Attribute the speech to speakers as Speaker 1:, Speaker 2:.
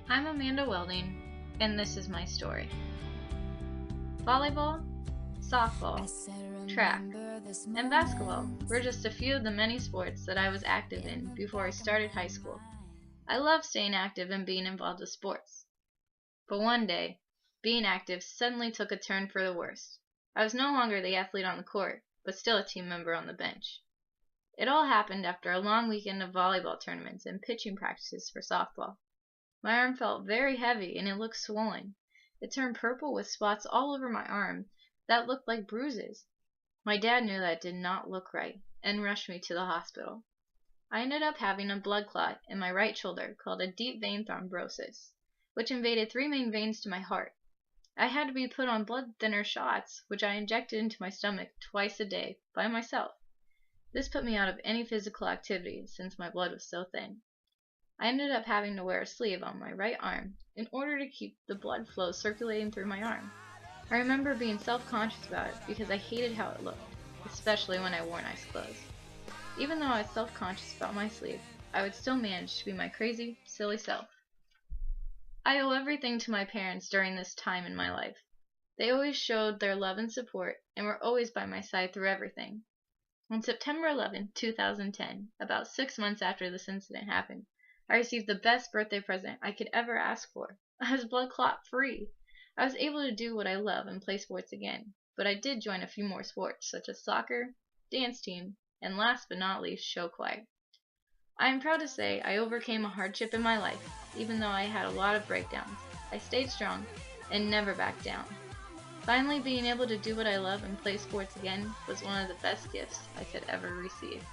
Speaker 1: I'm Amanda Welding, and this is my story. Volleyball, softball, track, and basketball were just a few of the many sports that I was active in before I started high school. I love staying active and being involved with sports. But one day, being active suddenly took a turn for the worse. I was no longer the athlete on the court, but still a team member on the bench. It all happened after a long weekend of volleyball tournaments and pitching practices for softball. My arm felt very heavy and it looked swollen. It turned purple with spots all over my arm that looked like bruises. My dad knew that did not look right and rushed me to the hospital. I ended up having a blood clot in my right shoulder called a deep vein thrombosis, which invaded three main veins to my heart. I had to be put on blood thinner shots, which I injected into my stomach twice a day by myself. This put me out of any physical activity since my blood was so thin. I ended up having to wear a sleeve on my right arm in order to keep the blood flow circulating through my arm. I remember being self-conscious about it because I hated how it looked, especially when I wore nice clothes. Even though I was self-conscious about my sleeve, I would still manage to be my crazy, silly self. I owe everything to my parents during this time in my life. They always showed their love and support and were always by my side through everything. On September 11, 2010, about 6 months after this incident happened, I received the best birthday present I could ever ask for. I was blood clot free. I was able to do what I love and play sports again, but I did join a few more sports such as soccer, dance team, and last but not least, show choir. I am proud to say I overcame a hardship in my life, even though I had a lot of breakdowns. I stayed strong and never backed down. Finally being able to do what I love and play sports again was one of the best gifts I could ever receive.